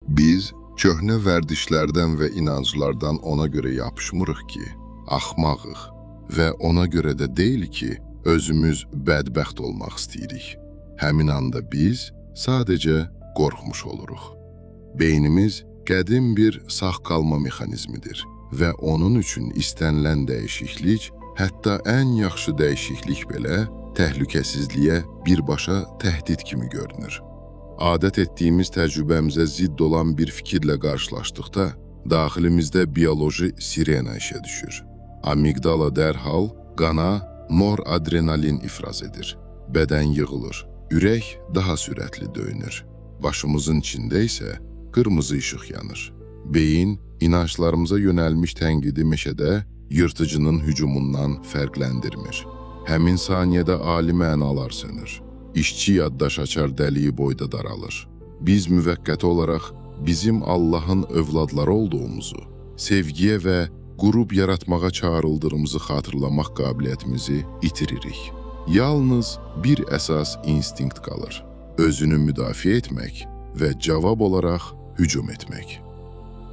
Biz köhnə vərdişlərdən və inanclardan ona görə yapışmırıq ki, axmağıq və ona görə də deyil ki, özümüz bədbəxt olmaq istəyirik. Həmin anda biz sadəcə qorxmuş oluruq. Beynimiz qədim bir sağ qalma mexanizmidir və onun üçün istənilən dəyişiklik, hətta ən yaxşı dəyişiklik belə təhlükəsizliyə birbaşa təhdid kimi görünür. Adət etdiyimiz təcrübəmizə zidd olan bir fikirlə qarşılaşdıqda, daxilimizdə bioloji sirena işə düşür. Amigdala dərhal qana noradrenalin ifraz edir. Bədən yığılır, ürək daha sürətli döyünür. Başımızın içində isə qırmızı işıq yanır. Beyin inanclarımıza yönəlmiş tənqidi meşədə yırtıcının hücumundan fərqləndirmir. Həmin saniyədə ali mənalar sönür. İşçi yaddaş açar dəliyi boyda daralır. Biz müvəqqəti olaraq bizim Allahın övladları olduğumuzu, sevgiyə və qürub yaratmağa çağrıldığımızı xatırlamaq qabiliyyətimizi itiririk. Yalnız bir əsas instinkt qalır: özünü müdafiə etmək və cavab olaraq hücum etmək.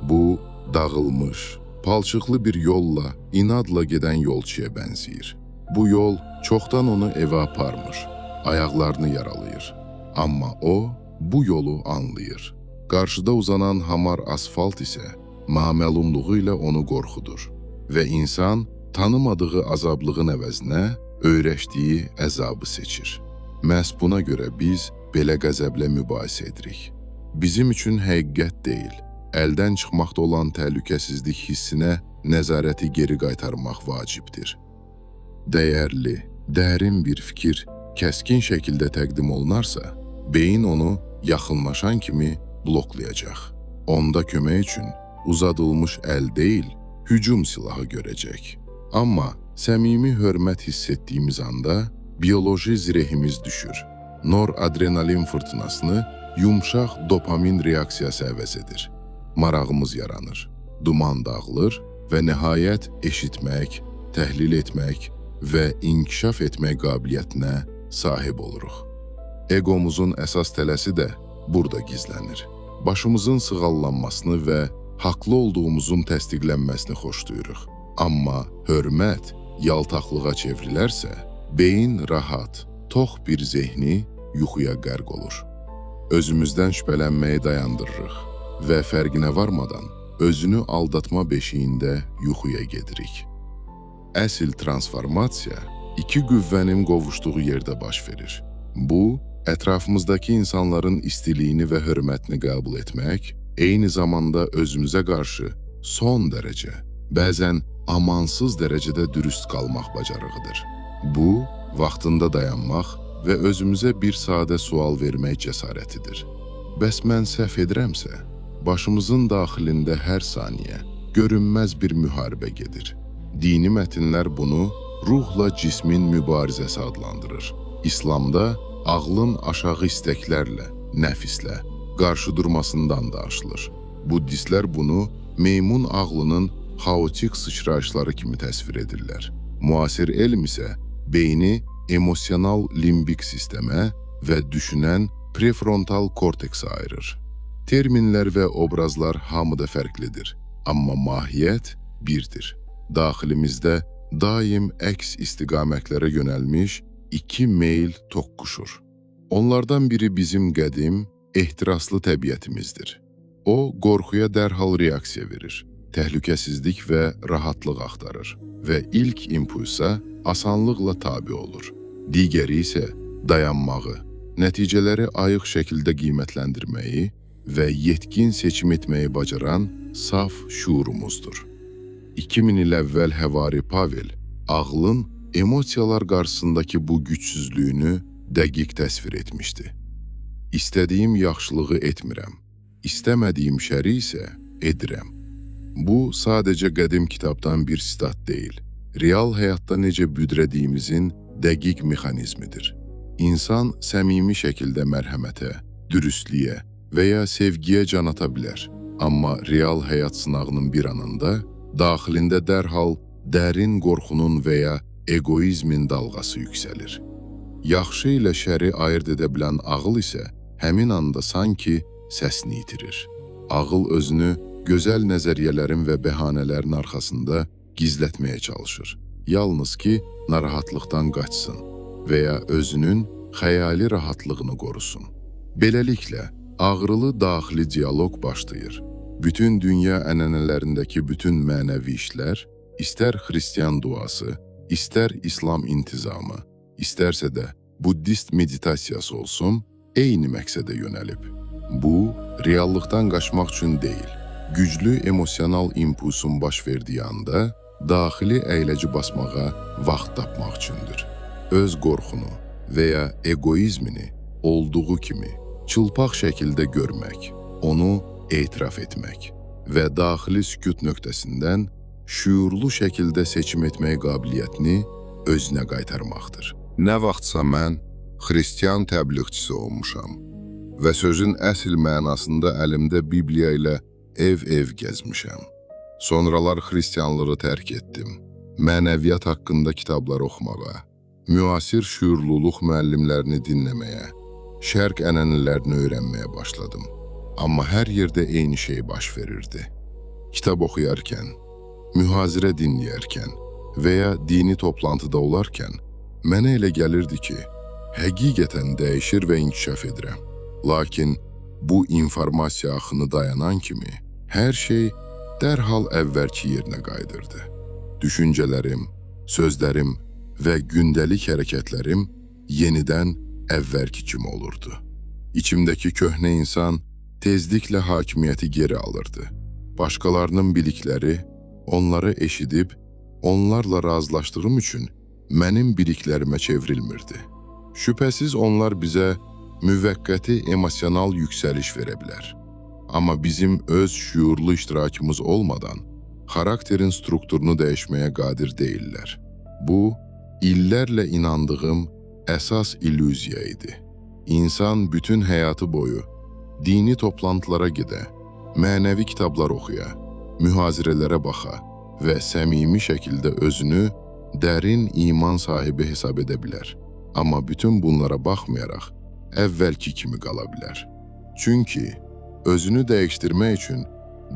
Bu, dağılmış, palçıqlı bir yolla, inadla gedən yolçuya bənzəyir. Bu yol çoxdan onu evə aparmır, ayaqlarını yaralayır. Amma o, bu yolu anlayır. Qarşıda uzanan hamar asfalt isə naməlumluğu ilə onu qorxudur. Və insan tanımadığı azablığın əvəzinə öyrəşdiyi əzabı seçir. Məhz buna görə biz belə qəzəblə mübahisə edirik. Bizim üçün həqiqət deyil, əldən çıxmaqda olan təhlükəsizlik hissinə nəzarəti geri qaytarmaq vacibdir. Dəyərli, dərin bir fikir kəskin şəkildə təqdim olunarsa, beyin onu yaxınlaşan kimi bloklayacaq. Onda kömək üçün uzadılmış əl deyil, hücum silahı görəcək. Amma səmimi hörmət hiss etdiyimiz anda bioloji zirehimiz düşür. Noradrenalin fırtınasını yumşaq dopamin reaksiyası əvəz edir. Marağımız yaranır, duman dağılır və nəhayət eşitmək, təhlil etmək və inkişaf etmək qabiliyyətinə sahib oluruq. Egomuzun əsas tələsi də burada gizlənir. Başımızın sığallanmasını və haqlı olduğumuzun təsdiqlənməsini xoşlayırıq. Amma hörmət yaltaqlığa çevrilərsə, beyin rahat, tox bir zehni yuxuya qərq olur. Özümüzdən şübhələnməyi dayandırırıq və fərqinə varmadan özünü aldatma beşiyində yuxuya gedirik. Əsl transformasiya iki qüvvənin qovuşduğu yerdə baş verir. Bu, ətrafımızdakı insanların istiliyini və hörmətini qəbul etmək, eyni zamanda özümüzə qarşı son dərəcə, bəzən amansız dərəcədə dürüst qalmaq bacarığıdır. Bu, vaxtında dayanmaq və özümüzə bir sadə sual vermək cəsarətidir. Bəs mən səhv edirəmsə, başımızın daxilində hər saniyə görünməz bir müharibə gedir. Dini mətnlər bunu ruhla cismin mübarizəsi adlandırır. İslamda ağlın aşağı istəklərlə, nəfislə qarşı durmasından danışılır. Buddistlər bunu meymun ağlının xaotik sıçrayışları kimi təsvir edirlər. Müasir elm isə beyni emosional limbik sistemə və düşünən prefrontal korteksə ayırır. Terminlər və obrazlar hamıda fərqlidir, amma mahiyyət birdir. Daxilimizdə daim əks istiqamətlərə yönəlmiş iki meyl toqquşur. Onlardan biri bizim qədim, ehtiraslı təbiətimizdir. O, qorxuya dərhal reaksiya verir, təhlükəsizlik və rahatlıq axtarır və ilk impulsa asanlıqla tabi olur. Digəri isə dayanmağı, nəticələri ayıq şəkildə qiymətləndirməyi və yetkin seçim etməyi bacaran saf şuurumuzdur. 2000 il əvvəl həvari Pavel, ağlın emosiyalar qarşısındakı bu gücsüzlüyünü dəqiq təsvir etmişdi. İstədiyim yaxşılığı etmirəm, istəmədiyim şəri isə edirəm. Bu, sadəcə qədim kitabdan bir sitat deyil, real həyatda necə büdrədiyimizin dəqiq mexanizmidir. İnsan səmimi şəkildə mərhəmətə, dürüstlüyə və ya sevgiyə can ata bilər. Amma real həyat sınağının bir anında daxilində dərhal dərin qorxunun və ya egoizmin dalğası yüksəlir. Yaxşı ilə şəri ayırt edə bilən ağıl isə həmin anda sanki səsini itirir. Ağıl özünü gözəl nəzəriyyələrin və bəhanələrin arxasında gizlətməyə çalışır. Yalnız ki, narahatlıqdan qaçsın və ya özünün xəyali rahatlığını qorusun. Beləliklə, ağrılı daxili diyaloq başlayır. Bütün dünya ənənələrindəki bütün mənəvi işlər, istər xristian duası, istər İslam intizamı, istərsə də Buddist meditasiyası olsun, eyni məqsədə yönəlib. Bu, reallıqdan qaçmaq üçün deyil, güclü emosional impulsun baş verdiyi anda daxili əyləci basmağa vaxt tapmaq üçündür. Öz qorxunu və ya egoizmini olduğu kimi çılpaq şəkildə görmək, onu etiraf etmək və daxili sükut nöqtəsindən şüurlu şəkildə seçim etmək qabiliyyətini özünə qaytarmaqdır. Nə vaxtsa mən xristian təbliğçisi olmuşam və sözün əsl mənasında əlimdə Bibliya ilə ev-ev gəzmişəm. Sonralar xristianlığı tərk etdim. Mənəviyyat haqqında kitablar oxumağa, müasir şüurluluq müəllimlərini dinləməyə, şərq ənənələrini öyrənməyə başladım. Amma hər yerdə eyni şey baş verirdi. Kitab oxuyarkən, mühazirə dinləyərkən və ya dini toplantıda olarkən mənə elə gəlirdi ki, həqiqətən dəyişir və inkişaf edirəm. Lakin bu informasiya axını dayanan kimi hər şey dərhal əvvəlki yerinə qayıdırdı. Düşüncələrim, sözlərim və gündəlik hərəkətlərim yenidən əvvəlki kimi olurdu. İçimdəki köhnə insan tezliklə hakimiyyəti geri alırdı. Başqalarının bilikləri, onları eşidib, onlarla razılaşdığım üçün mənim biliklərimə çevrilmirdi. Şübhəsiz onlar bizə müvəqqəti emosional yüksəliş verə bilər. Amma bizim öz şüurlu iştirakımız olmadan xarakterin strukturunu dəyişməyə qadir deyillər. Bu, illərlə inandığım əsas illüziya idi. İnsan bütün həyatı boyu dini toplantılara gedə, mənəvi kitablar oxuya, mühazirələrə baxa və səmimi şəkildə özünü dərin iman sahibi hesab edə bilər. Amma bütün bunlara baxmayaraq, əvvəlki kimi qala bilər. Çünki özünü dəyişdirmək üçün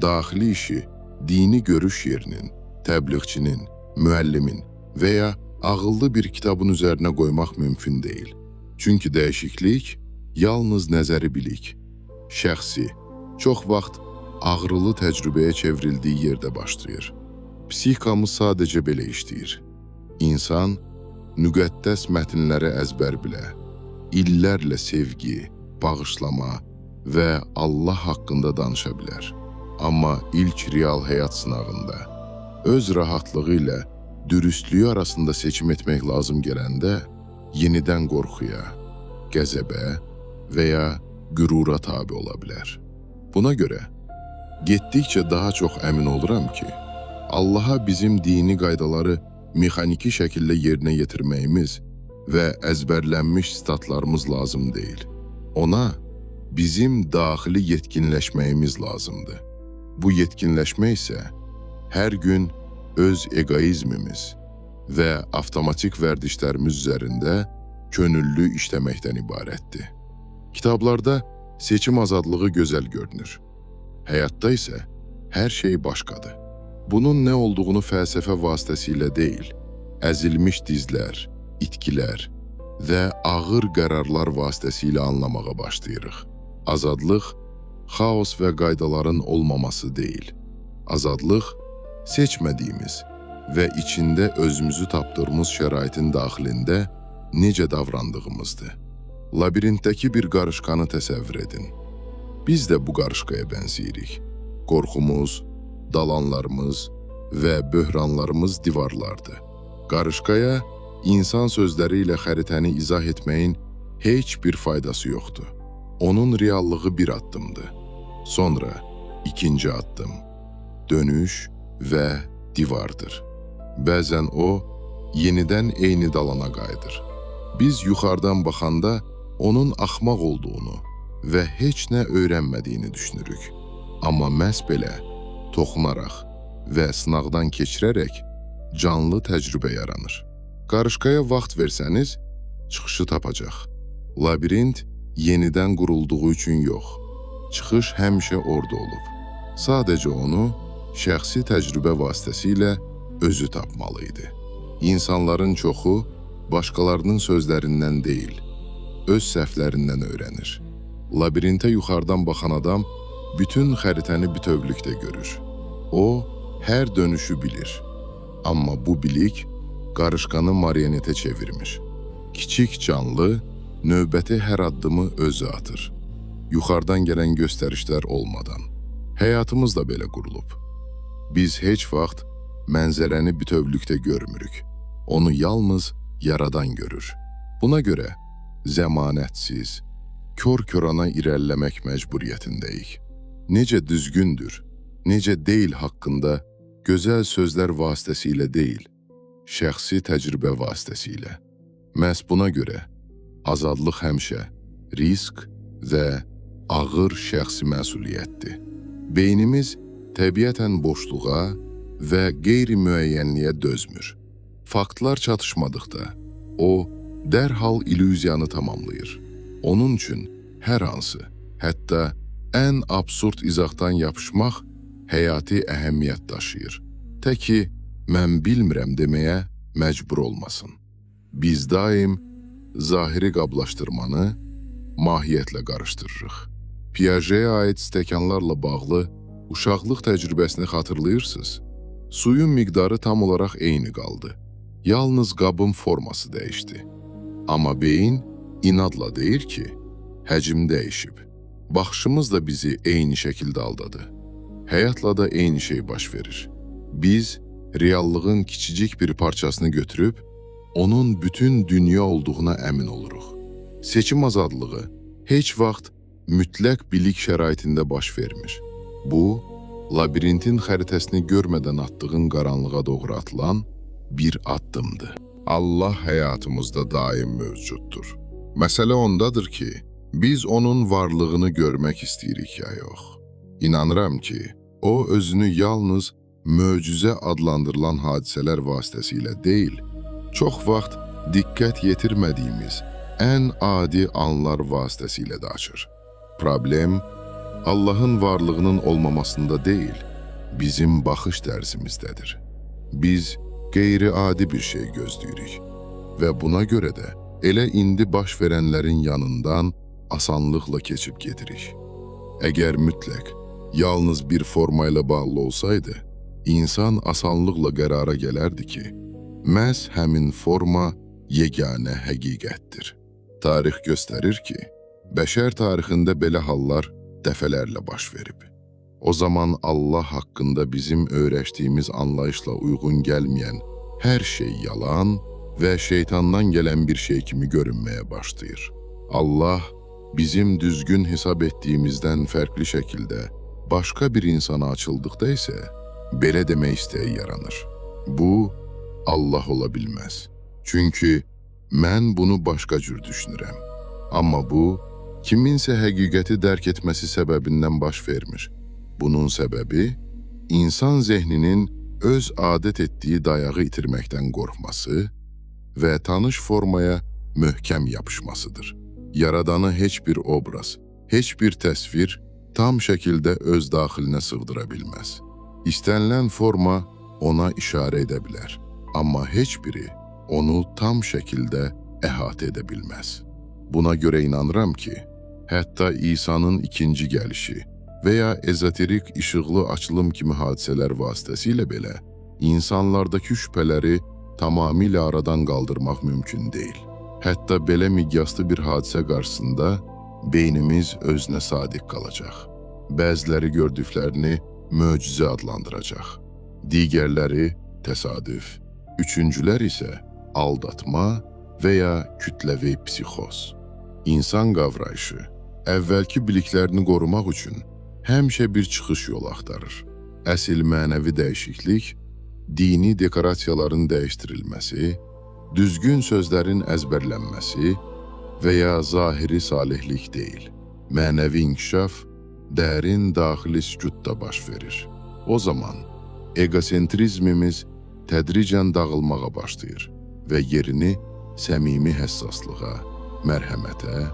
daxili işi dini görüş yerinin, təbliğçinin, müəllimin və ya ağıllı bir kitabın üzərinə qoymaq mümkün deyil. Çünki dəyişiklik yalnız nəzəri bilik, şəxsi, çox vaxt ağrılı təcrübəyə çevrildiyi yerdə başlayır. Psixamız sadəcə belə işləyir. İnsan müqəddəs mətnləri əzbər bilə, illərlə sevgi, bağışlama və Allah haqqında danışa bilər. Amma ilk real həyat sınağında, öz rahatlığı ilə dürüstlüyü arasında seçim etmək lazım gələndə, yenidən qorxuya, qəzəbə və ya qürura tabi ola bilər. Buna görə, getdikcə daha çox əmin oluram ki, Allaha bizim dini qaydaları mexaniki şəkildə yerinə yetirməyimiz və əzbərlənmiş statlarımız lazım deyil. Ona bizim daxili yetkinləşməyimiz lazımdır. Bu yetkinləşmə isə hər gün öz egoizmimiz və avtomatik vərdişlərimiz üzərində könüllü işləməkdən ibarətdir. Kitablarda seçim azadlığı gözəl görünür. Həyatda isə hər şey başqadır. Bunun nə olduğunu fəlsəfə vasitəsilə deyil, əzilmiş dizlər, itkilər və ağır qərarlar vasitəsilə anlamağa başlayırıq. Azadlıq, xaos və qaydaların olmaması deyil. Azadlıq, seçmədiyimiz və içində özümüzü tapdığımız şəraitin daxilində necə davrandığımızdır. Labirintdəki bir qarışqanı təsəvvür edin. Biz də bu qarışqaya bənziyirik. Qorxumuz, dalanlarımız və böhranlarımız divarlardır. Qarışqaya insan sözləri ilə xəritəni izah etməyin heç bir faydası yoxdur. Onun reallığı bir addımdır. Sonra ikinci addım, dönüş və divardır. Bəzən o, yenidən eyni dalana qayıdır. Biz yuxarıdan baxanda onun axmaq olduğunu və heç nə öyrənmədiyini düşünürük. Amma məhz belə, toxunaraq və sınaqdan keçirərək canlı təcrübə yaranır. Qarışqaya vaxt versəniz, çıxışı tapacaq. Labirint yenidən qurulduğu üçün yox, çıxış həmişə orada olub. Sadəcə onu şəxsi təcrübə vasitəsilə özü tapmalı idi. İnsanların çoxu başqalarının sözlərindən deyil, öz səhvlərindən öyrənir. Labirintə yuxarıdan baxan adam bütün xəritəni bütövlükdə görür. O, hər dönüşü bilir. Amma bu bilik qarışqanı marionetə çevirmiş. Kiçik canlı növbəti hər addımı özü atır. Yuxarıdan gələn göstərişlər olmadan. Həyatımız da belə qurulub. Biz heç vaxt mənzərəni bütövlükdə görmürük. Onu yalnız yaradan görür. Buna görə zəmanətsiz, kör-körana irəliləmək məcburiyyətindəyik. Necə düzgündür, necə deyil haqqında gözəl sözlər vasitəsilə deyil, şəxsi təcrübə vasitəsilə. Məhz buna görə azadlıq həmişə risk və ağır şəxsi məsuliyyətdir. Beynimiz təbiətən boşluğa və qeyri-müəyyənliyə dözmür. Faktlar çatışmadıqda o dərhal illüziyanı tamamlayır. Onun üçün hər hansı, hətta ən absurd izahdan yapışmaq həyati əhəmiyyət daşıyır. Tə ki, mən bilmirəm deməyə məcbur olmasın. Biz daim zahiri qablaşdırmanı mahiyyətlə qarışdırırıq. Piaget'ə aid stəkanlarla bağlı uşaqlıq təcrübəsini xatırlayırsınız? Suyun miqdarı tam olaraq eyni qaldı. Yalnız qabın forması dəyişdi. Amma beyin inadla deyir ki, həcm dəyişib. Baxışımız da bizi eyni şəkildə aldadı. Həyatla da eyni şey baş verir. Biz reallığın kiçicik bir parçasını götürüb, onun bütün dünya olduğuna əmin oluruq. Seçim azadlığı heç vaxt mütləq bilik şəraitində baş vermir. Bu, labirintin xəritəsini görmədən atdığın qaranlığa doğru atılan bir addımdır. Allah həyatımızda daim mövcuddur. Məsələ ondadır ki, biz onun varlığını görmək istəyirik ya yox. İnanıram ki, o özünü yalnız möcüzə adlandırılan hadisələr vasitəsilə deyil, çox vaxt diqqət yetirmədiyimiz ən adi anlar vasitəsilə də açır. Problem, Allahın varlığının olmamasında deyil, bizim baxış tərzimizdədir. Biz qeyri-adi bir şey gözləyirik və buna görə də elə indi baş verənlərin yanından asanlıqla keçib gedirik. Əgər mütləq, yalnız bir forma ilə bağlı olsaydı, insan asanlıqla qərara gələrdi ki, məhz həmin forma yeganə həqiqətdir. Tarix göstərir ki, bəşər tarixində belə hallar dəfələrlə baş verib. O zaman Allah haqqında bizim öyrəşdiyimiz anlayışla uyğun gəlməyən hər şey yalan və şeytandan gələn bir şey kimi görünməyə başlayır. Allah bizim düzgün hesab etdiyimizdən fərqli şəkildə başqa bir insana açıldıqda isə belə demək istəyi yaranır. Bu, Allah ola bilməz. Çünki mən bunu başqa cür düşünürəm. Amma bu, kiminsə həqiqəti dərk etməsi səbəbindən baş vermir. Bunun səbəbi, insan zehninin öz adət etdiyi dayağı itirməkdən qorxması və tanış formaya möhkəm yapışmasıdır. Yaradanı heç bir obraz, heç bir təsvir tam şəkildə öz daxilinə sığdıra bilməz. İstənilən forma ona işarə edə bilər, amma heç biri onu tam şəkildə əhatə edə bilməz. Buna görə inanıram ki, hətta İsa'nın ikinci gəlişi və ya ezoterik işıqlı açılım kimi hadisələr vasitəsilə belə insanlardakı şübhələri tamamilə aradan qaldırmaq mümkün deyil. Hətta belə miqyaslı bir hadisə qarşısında beynimiz özünə sadiq qalacaq. Bəziləri gördüklərini möcüzə adlandıracaq, digərləri təsadüf, üçüncülər isə aldatma və ya kütləvi psixoz. İnsan qavrayışı əvvəlki biliklərini qorumaq üçün həmişə bir çıxış yolu axtarır. Əsl mənəvi dəyişiklik, dini dekorasiyaların dəyişdirilməsi, düzgün sözlərin əzbərlənməsi və ya zahiri salihlik deyil. Mənəvi inkişaf dərin daxili sükutda baş verir. O zaman egosentrizmimiz tədricən dağılmağa başlayır və yerini səmimi həssaslığa, mərhəmətə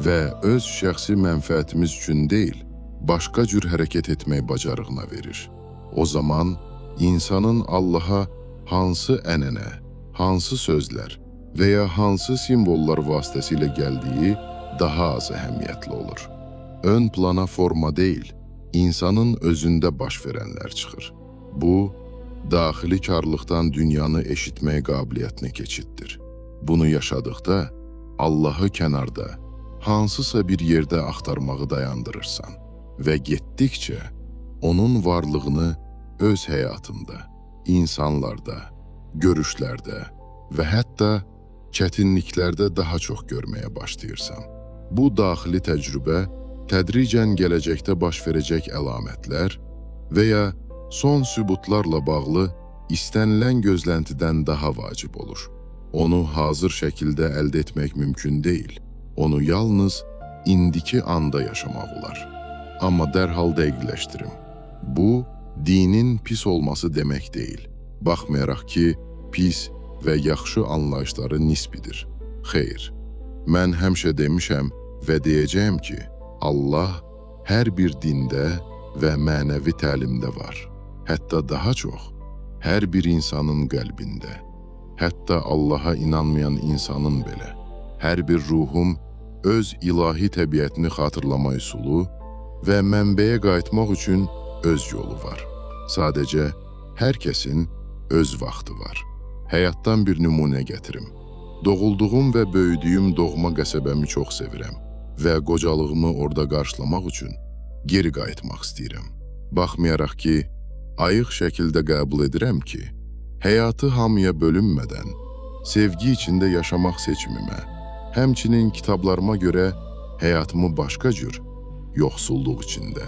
və öz şəxsi mənfəətimiz üçün deyil, başqa cür hərəkət etmək bacarığına verir. O zaman insanın Allaha hansı ənənə, hansı sözlər və ya hansı simvollar vasitəsilə gəldiyi daha az əhəmiyyətli olur. Ön plana forma deyil, insanın özündə baş verənlər çıxır. Bu, daxili karlıqdan dünyanı eşitmək qabiliyyətinə keçiddir. Bunu yaşadıqda Allahı kənarda, hansısa bir yerdə axtarmağı dayandırırsan və getdikcə onun varlığını öz həyatında, insanlarda, görüşlərdə və hətta çətinliklərdə daha çox görməyə başlayırsan. Bu daxili təcrübə tədricən gələcəkdə baş verəcək əlamətlər və ya son sübutlarla bağlı istənilən gözləntidən daha vacib olur. Onu hazır şəkildə əldə etmək mümkün deyil. Onu yalnız indiki anda yaşamaq olar. Amma dərhal dəqiqləşdirim. Bu, dinin pis olması demək deyil. Baxmayaraq ki, pis və yaxşı anlayışları nisbidir. Xeyr, mən həmişə demişəm və deyəcəyəm ki, Allah hər bir dində və mənəvi təlimdə var. Hətta daha çox, hər bir insanın qəlbində. Hətta Allaha inanmayan insanın belə. Hər bir ruhum öz ilahi təbiətini xatırlama üsulu və mənbəyə qayıtmaq üçün öz yolu var. Sadəcə, hər kəsin öz vaxtı var. Həyatdan bir nümunə gətirim. Doğulduğum və böyüdüyüm doğma qəsəbəmi çox sevirəm və qocalığımı orada qarşılamaq üçün geri qayıtmaq istəyirəm. Baxmayaraq ki, ayıq şəkildə qəbul edirəm ki, həyatı hamıya bölünmədən, sevgi içində yaşamaq seçimimə, həmçinin kitablarıma görə həyatımı başqa cür, yoxsulluq içində,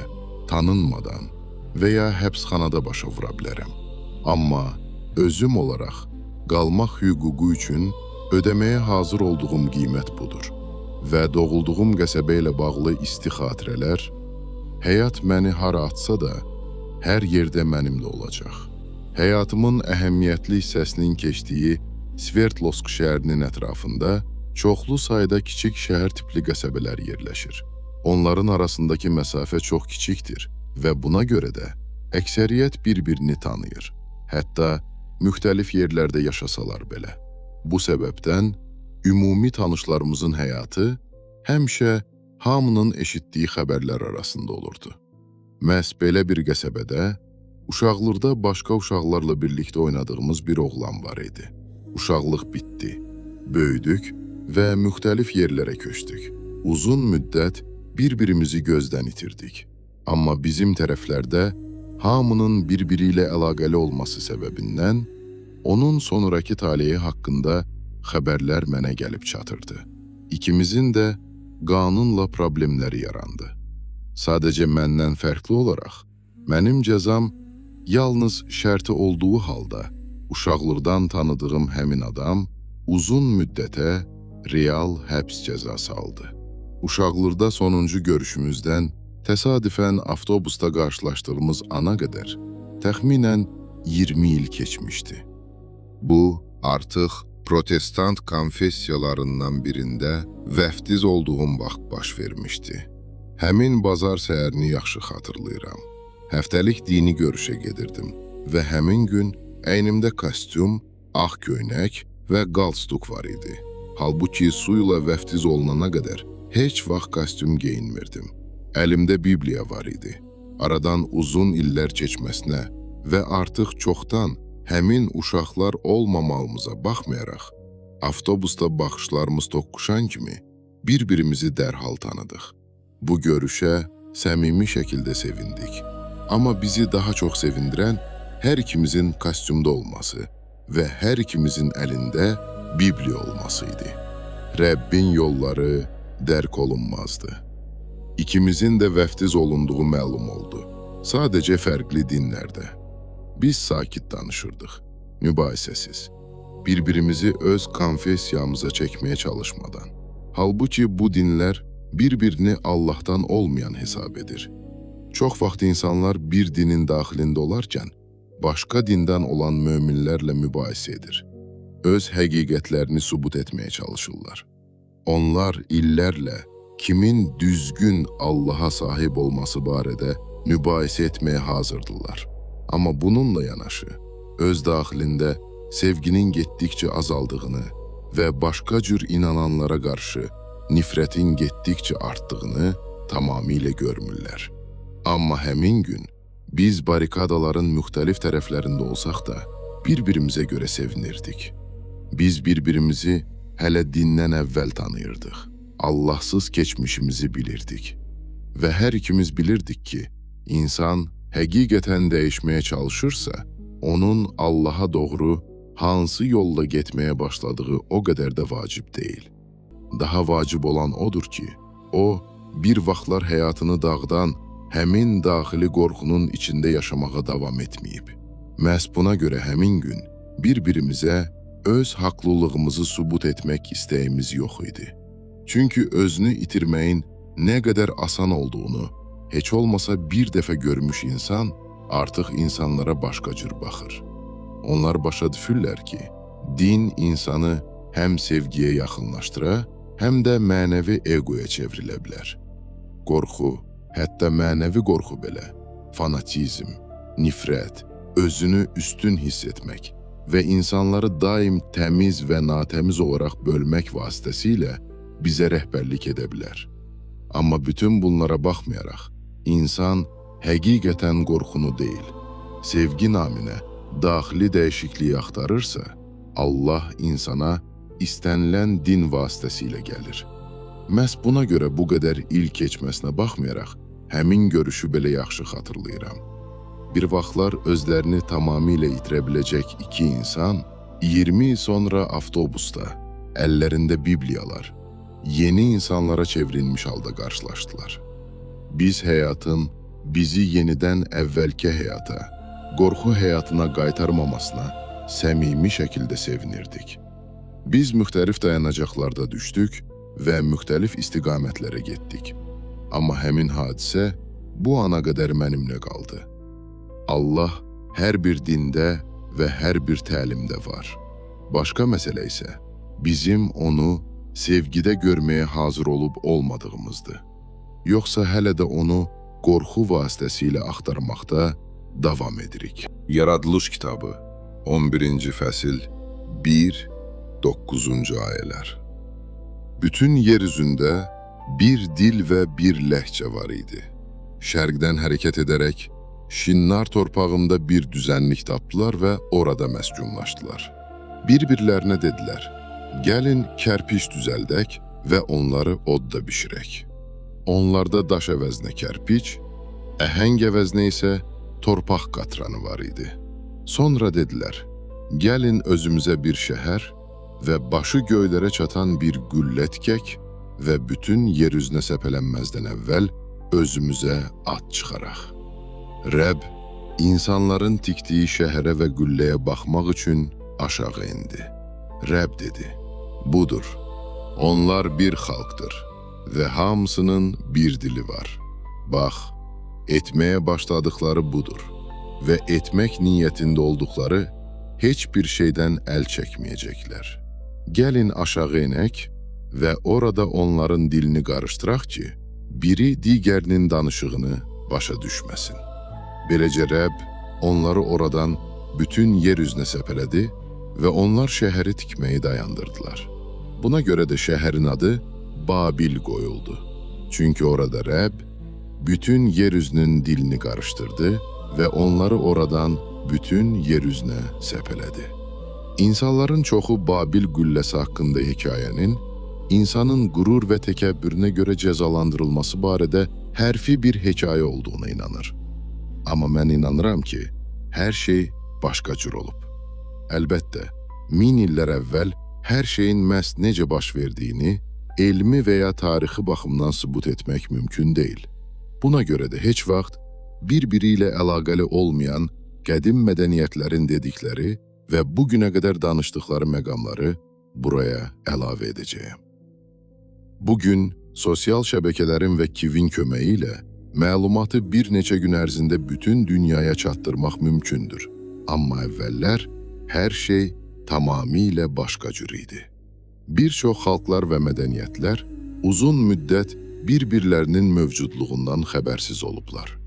tanınmadan və ya həbsxanada başa vura bilərəm. Amma özüm olaraq qalmaq hüququ üçün ödəməyə hazır olduğum qiymət budur. Və doğulduğum qəsəbə ilə bağlı isti xatirələr, həyat məni hara atsa da, hər yerdə mənimlə olacaq. Həyatımın əhəmiyyətli hissəsinin keçdiyi Sverdlovsk şəhərinin ətrafında çoxlu sayda kiçik şəhər tipli qəsəbələr yerləşir. Onların arasındakı məsafə çox kiçikdir və buna görə də əksəriyyət bir-birini tanıyır. Hətta müxtəlif yerlərdə yaşasalar belə. Bu səbəbdən ümumi tanışlarımızın həyatı həmişə hamının eşitdiyi xəbərlər arasında olurdu. Məhz belə bir qəsəbədə uşaqlıqda başqa uşaqlarla birlikdə oynadığımız bir oğlan var idi. Uşaqlıq bitdi, böyüdük və müxtəlif yerlərə köçdük. Uzun müddət bir-birimizi gözdən itirdik. Amma bizim tərəflərdə hamının bir-biri ilə əlaqəli olması səbəbindən onun sonraki taleyi haqqında xəbərlər mənə gəlib çatırdı. İkimizin də qanunla problemləri yarandı. Sadəcə məndən fərqli olaraq, mənim cəzam yalnız şərti olduğu halda uşaqlıqdan tanıdığım həmin adam uzun müddətə real həbs cəzası aldı. Uşaqlıqda sonuncu görüşümüzdən təsadüfən avtobusda qarşılaşdığımız ana qədər təxminən 20 il keçmişdi. Bu, artıq protestant konfessiyalarından birində vəftiz olduğum vaxt baş vermişdi. Həmin bazar səhərini yaxşı xatırlayıram. Həftəlik dini görüşə gedirdim və həmin gün əynimdə kostyum, ağ köynək və qalstuk var idi. Halbuki su ilə vəftiz olunana qədər heç vaxt kostyum geyinmirdim. Əlimdə Bibliya var idi. Aradan uzun illər keçməsinə və artıq çoxdan həmin uşaqlar olmamağımıza baxmayaraq, avtobusda baxışlarımız toqquşan kimi bir-birimizi dərhal tanıdıq. Bu görüşə səmimi şəkildə sevindik. Amma bizi daha çox sevindirən hər ikimizin kostyumda olması və hər ikimizin əlində Bibliya olması idi. Rəbbin yolları dərk olunmazdı. İkimizin də vəftiz olunduğu məlum oldu. Sadəcə fərqli dinlərdə. Biz sakit danışırdıq, mübahisəsiz. Bir-birimizi öz konfessiyamıza çəkməyə çalışmadan. Halbuki bu dinlər bir-birini Allahdan olmayan hesab edir. Çox vaxt insanlar bir dinin daxilində olarkən, başqa dindən olan möminlərlə mübahisə edir. Öz həqiqətlərini sübut etməyə çalışırlar. Onlar illərlə kimin düzgün Allaha sahib olması barədə mübahisə etməyə hazırdırlar. Amma bununla yanaşı, öz daxilində sevginin getdikcə azaldığını və başqa cür inananlara qarşı nifrətin getdikcə artdığını tamamilə görmürlər. Amma həmin gün biz barikadaların müxtəlif tərəflərində olsaq da bir-birimizə görə sevinirdik. Biz bir-birimizi hələ dindən əvvəl tanıyırdıq. Allahsız keçmişimizi bilirdik. Və hər ikimiz bilirdik ki, insan həqiqətən dəyişməyə çalışırsa, onun Allaha doğru hansı yolla getməyə başladığı o qədər də vacib deyil. Daha vacib olan odur ki, o, bir vaxtlar həyatını dağdan, həmin daxili qorxunun içində yaşamağa davam etməyib. Məhz buna görə həmin gün bir-birimizə öz haqlılığımızı sübut etmək istəyimiz yox idi. Çünki özünü itirməyin nə qədər asan olduğunu, heç olmasa bir dəfə görmüş insan artıq insanlara başqa cür baxır. Onlar başa düşürlər ki, din insanı həm sevgiyə yaxınlaşdıra, həm də mənəvi egoya çevrilə bilər. Qorxu, hətta mənəvi qorxu belə, fanatizm, nifrət, özünü üstün hiss etmək və insanları daim təmiz və natəmiz olaraq bölmək vasitəsilə bizə rəhbərlik edə bilər. Amma bütün bunlara baxmayaraq, insan həqiqətən qorxunu deyil, sevgi naminə daxili dəyişikliyi axtarırsa, Allah insana istənilən din vasitəsilə gəlir. Məhz buna görə bu qədər il keçməsinə baxmayaraq, həmin görüşü belə yaxşı xatırlayıram. Bir vaxtlar özlərini tamamilə itirə biləcək iki insan, 20 il sonra avtobusda, əllərində Bibliyalar, yeni insanlara çevrilmiş halda qarşılaşdılar. Biz həyatın bizi yenidən əvvəlki həyata, qorxu həyatına qaytarmamasına səmimi şəkildə sevinirdik. Biz müxtəlif dayanacaqlarda düşdük və müxtəlif istiqamətlərə getdik. Amma həmin hadisə bu ana qədər mənimlə qaldı. Allah hər bir dində və hər bir təlimdə var. Başqa məsələ isə bizim onu sevgidə görməyə hazır olub olmadığımızdır. Yoxsa hələ də onu qorxu vasitəsilə axtarmaqda davam edirik. Yaradılış kitabı 11-ci fəsil 1-9-cu ayələr. Bütün yer üzündə bir dil və bir ləhcə var idi. Şərqdən hərəkət edərək Şinnar torpağında bir düzənlik tapdılar və orada məskunlaşdılar. Bir-birlərinə dedilər, gəlin kərpiç düzəldək və onları odda bişirək. Onlarda daş əvəzinə kərpiç, əhəng əvəzinə isə torpaq qatranı var idi. Sonra dedilər, gəlin özümüzə bir şəhər və başı göylərə çatan bir qüllə tikək və bütün yer üzünə səpələnməzdən əvvəl özümüzə at çıxaraq. Rəbb, insanların tikdiyi şəhərə və qülləyə baxmaq üçün aşağı indi. Rəbb dedi, budur, onlar bir xalqdır və hamısının bir dili var. Bax, etməyə başladıqları budur və etmək niyyətində olduqları heç bir şeydən əl çəkməyəcəklər. Gəlin aşağı enək və orada onların dilini qarışdıraq ki, biri digərinin danışığını başa düşməsin. Beləcə Rəbb onları oradan bütün yer üzünə səpələdi və onlar şəhəri tikməyi dayandırdılar. Buna görə də şəhərin adı Babil qoyuldu. Çünki orada Rəbb bütün yer üzünün dilini qarışdırdı və onları oradan bütün yer üzünə səpələdi. İnsanların çoxu Babil qülləsi haqqında hekayənin, insanın qürur və təkəbbürünə görə cəzalandırılması barədə hərfi bir hekayə olduğuna inanır. Amma mən inanıram ki, hər şey başqa cür olub. Əlbəttə, 1000 illər əvvəl hər şeyin məhz necə baş verdiyini elmi və ya tarixi baxımdan sübut etmək mümkün deyil. Buna görə də heç vaxt bir-biri ilə əlaqəli olmayan qədim mədəniyyətlərin dedikləri və bugünə qədər danışdıqları məqamları buraya əlavə edəcəyəm. Bugün sosial şəbəkələrin və Kivin köməyi ilə məlumatı bir neçə gün ərzində bütün dünyaya çatdırmaq mümkündür. Amma əvvəllər hər şey tamamilə başqa cür idi. Bir çox xalqlar və mədəniyyətlər uzun müddət bir-birlərinin mövcudluğundan xəbərsiz olublar.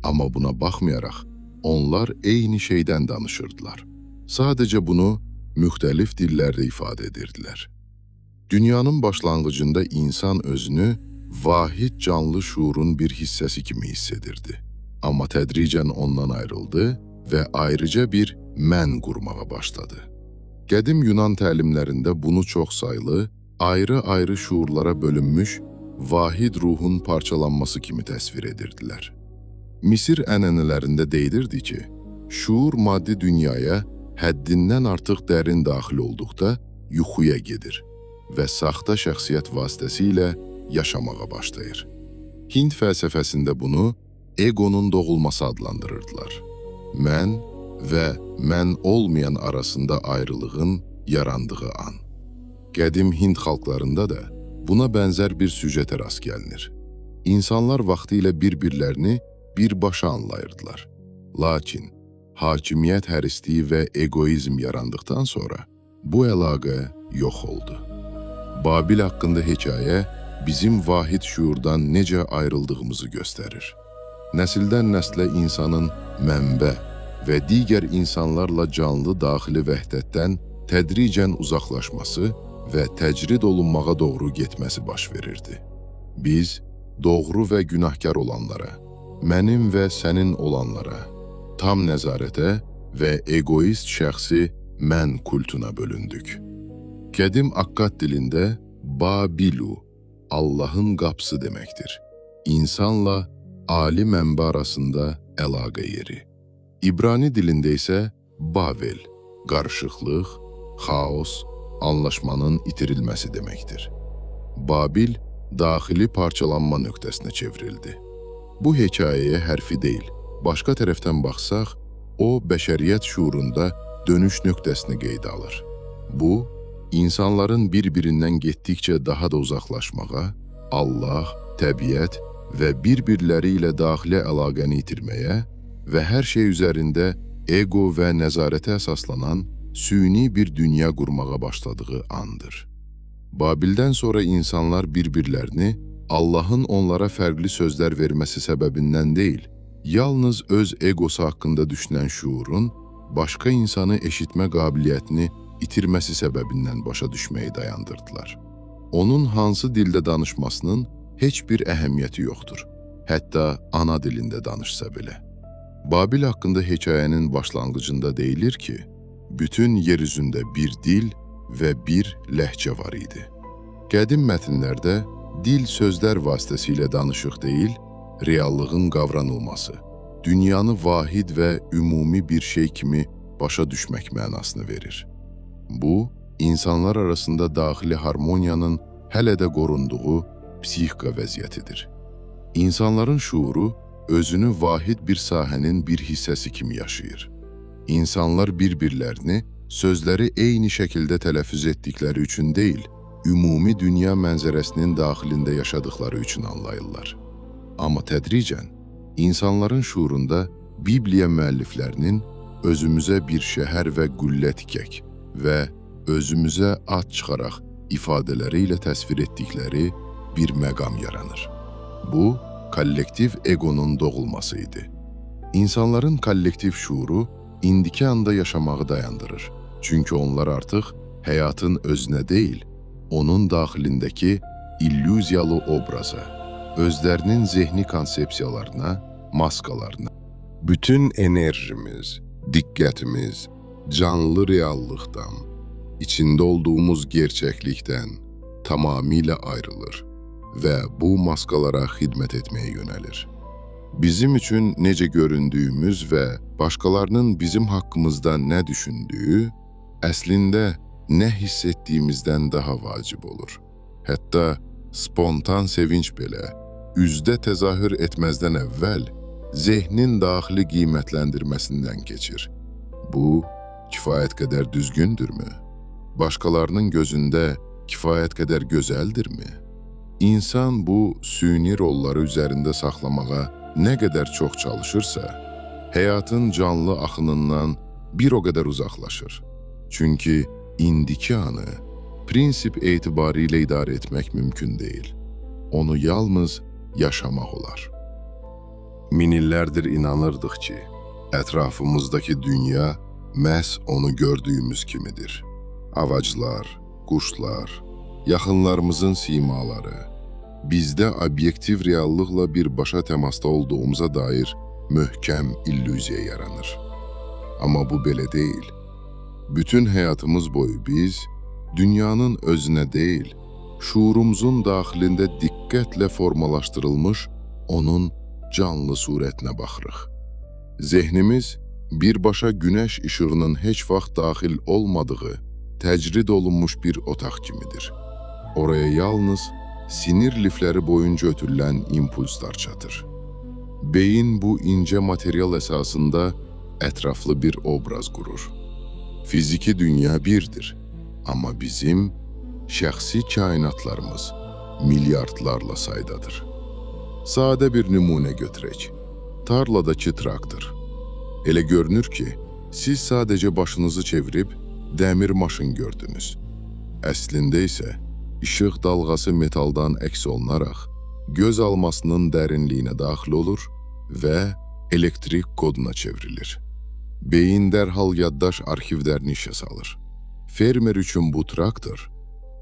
Amma buna baxmayaraq, onlar eyni şeydən danışırdılar. Sadəcə bunu müxtəlif dillərdə ifadə edirdilər. Dünyanın başlanğıcında insan özünü vahid canlı şuurun bir hissəsi kimi hiss edirdi. Amma tədricən ondan ayrıldı və ayrıca bir mən qurmağa başladı. Qədim Yunan təlimlərində bunu çoxsaylı, ayrı-ayrı şuurlara bölünmüş vahid ruhun parçalanması kimi təsvir edirdilər. Misir ənənələrində deyilirdi ki, şuur maddi dünyaya həddindən artıq dərin daxil olduqda yuxuya gedir və saxta şəxsiyyət vasitəsilə yaşamağa başlayır. Hind fəlsəfəsində bunu egonun doğulması adlandırırdılar. Mən və mən olmayan arasında ayrılığın yarandığı an. Qədim Hind xalqlarında da buna bənzər bir süjetə rast gəlinir. İnsanlar vaxtilə bir-birlərini birbaşa anlayırdılar. Lakin hakimiyyət hərisliyi və egoizm yarandıqdan sonra bu əlaqə yox oldu. Babil haqqında hekayə bizim vahid şuurdan necə ayrıldığımızı göstərir. Nəsildən nəslə insanın mənbə və digər insanlarla canlı daxili vəhdətdən tədricən uzaqlaşması və təcrid olunmağa doğru getməsi baş verirdi. Biz doğru və günahkar olanlara, mənim və sənin olanlara, tam nəzarətə və egoist şəxsi mən kultuna bölündük. Qədim Akkad dilində Babilu, Allahın qapısı deməkdir. İnsanla ali mənbə arasında əlaqə yeri. İbrani dilində isə Bavel, qarışıqlıq, xaos, anlaşmanın itirilməsi deməkdir. Babil, daxili parçalanma nöqtəsinə çevrildi. Bu hekayəyə hərfi deyil, başqa tərəfdən baxsaq, o, bəşəriyyət şuurunda dönüş nöqtəsini qeydə alır. Bu, insanların bir-birindən getdikcə daha da uzaqlaşmağa, Allah, təbiət və bir-birləri ilə daxili əlaqəni itirməyə və hər şey üzərində ego və nəzarətə əsaslanan süni bir dünya qurmağa başladığı andır. Babildən sonra insanlar bir-birlərini Allahın onlara fərqli sözlər verməsi səbəbindən deyil, yalnız öz egosu haqqında düşünən şuurun başqa insanı eşitmə qabiliyyətini itirməsi səbəbindən başa düşməyi dayandırdılar. Onun hansı dildə danışmasının heç bir əhəmiyyəti yoxdur, hətta ana dilində danışsa belə. Babil haqqında hekayənin başlanğıcında deyilir ki, bütün yer üzündə bir dil və bir ləhcə var idi. Qədim mətnlərdə dil sözlər vasitəsilə danışıq deyil, reallığın qavranılması, dünyanı vahid və ümumi bir şey kimi başa düşmək mənasını verir. Bu, insanlar arasında daxili harmoniyanın hələ də qorunduğu psixika vəziyyətidir. İnsanların şuuru özünü vahid bir sahənin bir hissəsi kimi yaşayır. İnsanlar bir-birlərini sözləri eyni şəkildə tələffüz etdikləri üçün deyil, ümumi dünya mənzərəsinin daxilində yaşadıkları üçün anlayırlar. Amma tədricən, insanların şuurunda Bibliya müəlliflərinin özümüzə bir şəhər və qüllə tikək və özümüzə ad çıxaraq ifadələri ilə təsvir etdikləri bir məqam yaranır. Bu, kollektiv egonun doğulması idi. İnsanların kollektiv şuuru indiki anda yaşamağı dayandırır. Çünki onlar artıq həyatın özünə deyil, onun daxilindəki illüziyalı obraza, özlərinin zehni konsepsiyalarına, maskalarına, bütün enerjimiz, diqqətimiz canlı reallıqdan, içində olduğumuz gerçəklikdən tamamilə ayrılır və bu maskalara xidmət etməyə yönəlir. Bizim üçün necə göründüyümüz və başqalarının bizim haqqımızda nə düşündüyü, əslində nə hiss etdiyimizdən daha vacib olur. Hətta spontan sevinç belə, üzdə təzahür etməzdən əvvəl, zehnin daxili qiymətləndirməsindən keçir. Bu, kifayət qədər düzgündürmü? Başqalarının gözündə kifayət qədər gözəldirmi? İnsan bu süni rolları üzərində saxlamağa nə qədər çox çalışırsa, həyatın canlı axınından bir o qədər uzaqlaşır. Çünki indiki anı prinsip etibarilə idarə etmək mümkün deyil. onu yalnız yaşamaq olar. Min illərdir inanırdıq ki, ətrafımızdakı dünya məhz onu gördüyümüz kimidir. Ağaclar, quşlar, yaxınlarımızın simaları, bizdə obyektiv reallıqla birbaşa təmasda olduğumuza dair möhkəm illüziya yaranır. Amma bu belə deyil. Bütün həyatımız boyu biz dünyanın özünə deyil, şuurumuzun daxilində diqqətlə formalaşdırılmış onun canlı surətinə baxırıq. Zehnimiz birbaşa günəş işığının heç vaxt daxil olmadığı, təcrid olunmuş bir otaq kimidir. Oraya yalnız sinir lifləri boyunca ötürülən impulslar çatır. Beyin bu incə material əsasında ətraflı bir obraz qurur. Fiziki dünya birdir, amma bizim şəxsi kainatlarımız milyardlarla saydadır. Sadə bir nümunə götürək. Tarladakı traktor. Elə görünür ki, siz sadəcə başınızı çevirib dəmir maşın gördünüz. Əslində isə işıq dalğası metaldan əks olunaraq göz almasının dərinliyinə daxil olur və elektrik koduna çevrilir. Beyin dərhal yaddaş arxivlərini işə salır. Fermer üçün bu traktor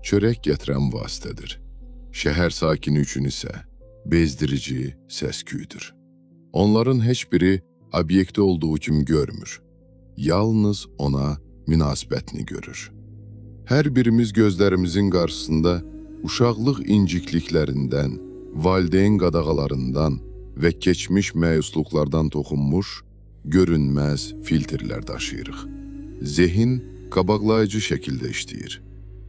çörək gətirən vasitədir. Şəhər sakini üçün isə bezdirici səs-küydür. Onların heç biri obyekti olduğu kimi görmür. Yalnız ona münasibətini görür. Hər birimiz gözlərimizin qarşısında uşaqlıq incikliklərindən, valideyn qadağalarından və keçmiş məyusluqlardan toxunmuş, görünməz filtrlər daşıyırıq. Zehin qabaqlayıcı şəkildə işləyir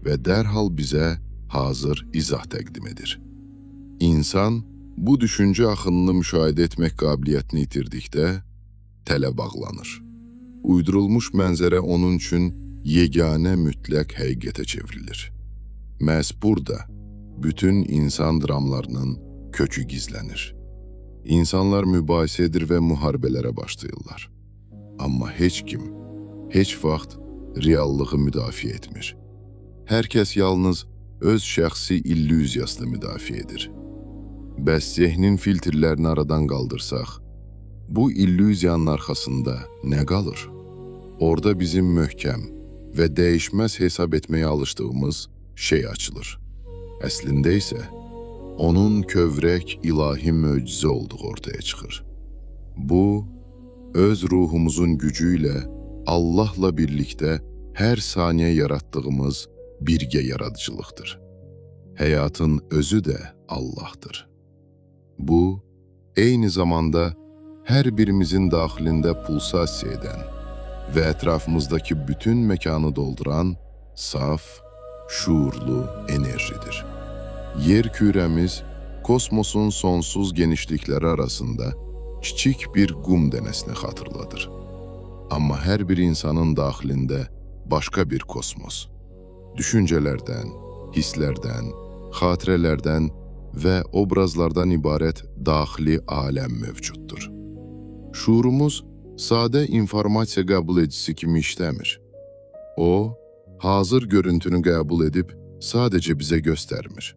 və dərhal bizə hazır izah təqdim edir. İnsan bu düşüncə axınını müşahidə etmək qabiliyyətini itirdikdə tələ bağlanır. Uydurulmuş mənzərə onun üçün yeganə mütləq həqiqətə çevrilir. Məhz burada bütün insan dramlarının kökü gizlənir. İnsanlar mübahisə edir və müharibələrə başlayırlar. Amma heç kim, heç vaxt reallığı müdafiə etmir. Hər kəs yalnız öz şəxsi illüziyasını müdafiə edir. Bəs zehnin filtrlərini aradan qaldırsaq, bu illüziyanın arxasında nə qalır? Orada bizim möhkəm və dəyişməz hesab etməyə alışdığımız şey açılır. Əslində isə onun kövrək ilahi möcüzə olduğu ortaya çıxır. Bu, öz ruhumuzun gücü ilə Allahla birlikdə hər saniyə yaratdığımız birgə yaradıcılıqdır. Həyatın özü də Allahdır. Bu, eyni zamanda hər birimizin daxilində pulsasiya edən və ətrafımızdakı bütün məkanı dolduran saf, şuurlu enerjidir. Yer kürəmiz kosmosun sonsuz genişlikləri arasında kiçik bir qum dənəsini xatırladır. Amma hər bir insanın daxilində başqa bir kosmos, düşüncələrdən, hisslərdən, xatirələrdən və obrazlardan ibarət daxili aləm mövcuddur. Şuurumuz sadə informasiya qəbul edicisi kimi işləmir. O, hazır görüntünü qəbul edib sadəcə bizə göstərmir.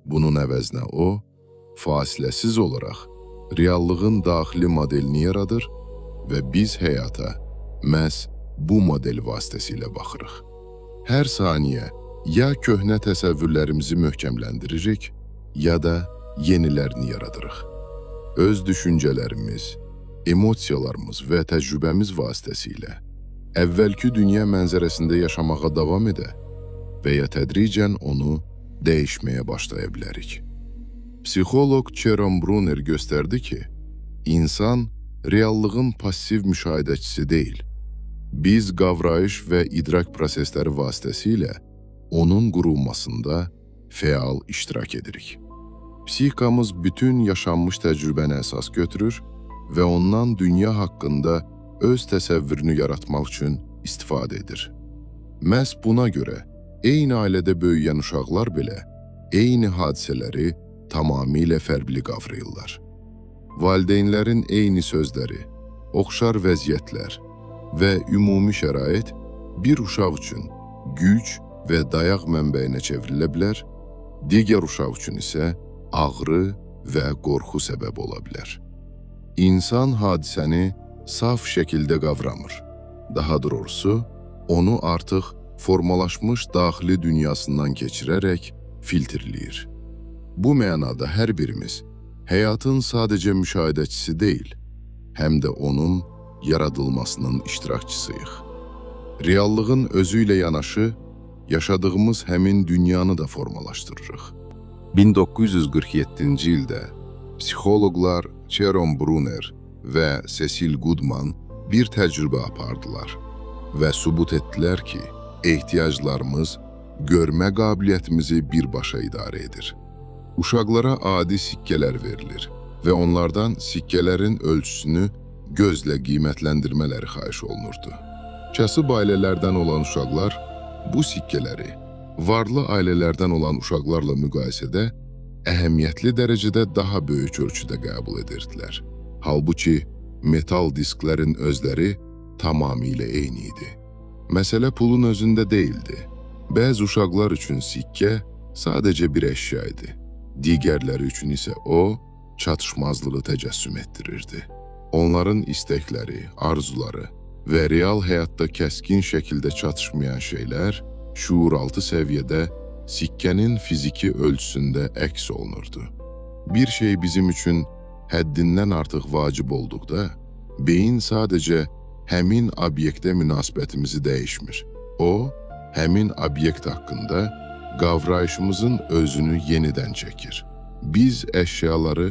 Bunun əvəzinə o, fasiləsiz olaraq reallığın daxili modelini yaradır və biz həyata məhz bu model vasitəsilə baxırıq. Hər saniyə ya köhnə təsəvvürlərimizi möhkəmləndiririk, ya da yenilərini yaradırıq. Öz düşüncələrimiz, emosiyalarımız və təcrübəmiz vasitəsilə əvvəlki dünya mənzərəsində yaşamağa davam edə və ya tədricən onu dəyişməyə başlaya bilərik. Psixoloq Jerome Bruner göstərdi ki, insan reallığın passiv müşahidəçisi deyil. Biz qavrayış və idrak prosesləri vasitəsilə onun qurulmasında fəal iştirak edirik. Psixikamız bütün yaşanmış təcrübəni əsas götürür və ondan dünya haqqında öz təsəvvürünü yaratmaq üçün istifadə edir. Məhz buna görə eyni ailədə böyüyən uşaqlar belə eyni hadisələri tamamilə fərqli qavrayırlar. Valideynlərin eyni sözləri, oxşar vəziyyətlər və ümumi şərait bir uşaq üçün güc və dayaq mənbəyinə çevrilə bilər, digər uşaq üçün isə ağrı və qorxu səbəb ola bilər. İnsan hadisəni saf şəkildə qavramır. Daha doğrusu, onu artıq formalaşmış daxili dünyasından keçirərək filtrləyir. Bu mənada hər birimiz həyatın sadəcə müşahidəçisi deyil, həm də onun yaradılmasının iştirakçısıyıq. Reallığın özü ilə yanaşı, yaşadığımız həmin dünyanı da formalaşdırırıq. 1947-ci ildə psixoloqlar Jerome Bruner və Cecil Goodman bir təcrübə apardılar və sübut etdilər ki, ehtiyaclarımız görmə qabiliyyətimizi birbaşa idarə edir. Uşaqlara adi sikkələr verilir və onlardan sikkələrin ölçüsünü gözlə qiymətləndirmələri xahiş olunurdu. Kasıb ailələrdən olan uşaqlar bu sikkələri varlı ailələrdən olan uşaqlarla müqayisədə əhəmiyyətli dərəcədə daha böyük ölçüdə qəbul edirdilər. Halbuki metal disklərin özləri tamamilə eyni idi. Məsələ pulun özündə deyildi. Bəzi uşaqlar üçün sikkə sadəcə bir əşya idi. Digərləri üçün isə o, çatışmazlığı təcəssüm etdirirdi. Onların istəkləri, arzuları və real həyatda kəskin şəkildə çatışmayan şeylər şuuraltı səviyyədə sikkənin fiziki ölçüsündə əks olunurdu. Bir şey bizim üçün həddindən artıq vacib olduqda, beyin sadəcə həmin obyektə münasibətimizi dəyişmir. O, həmin obyekt haqqında qavrayışımızın özünü yenidən çəkir. Biz əşyaları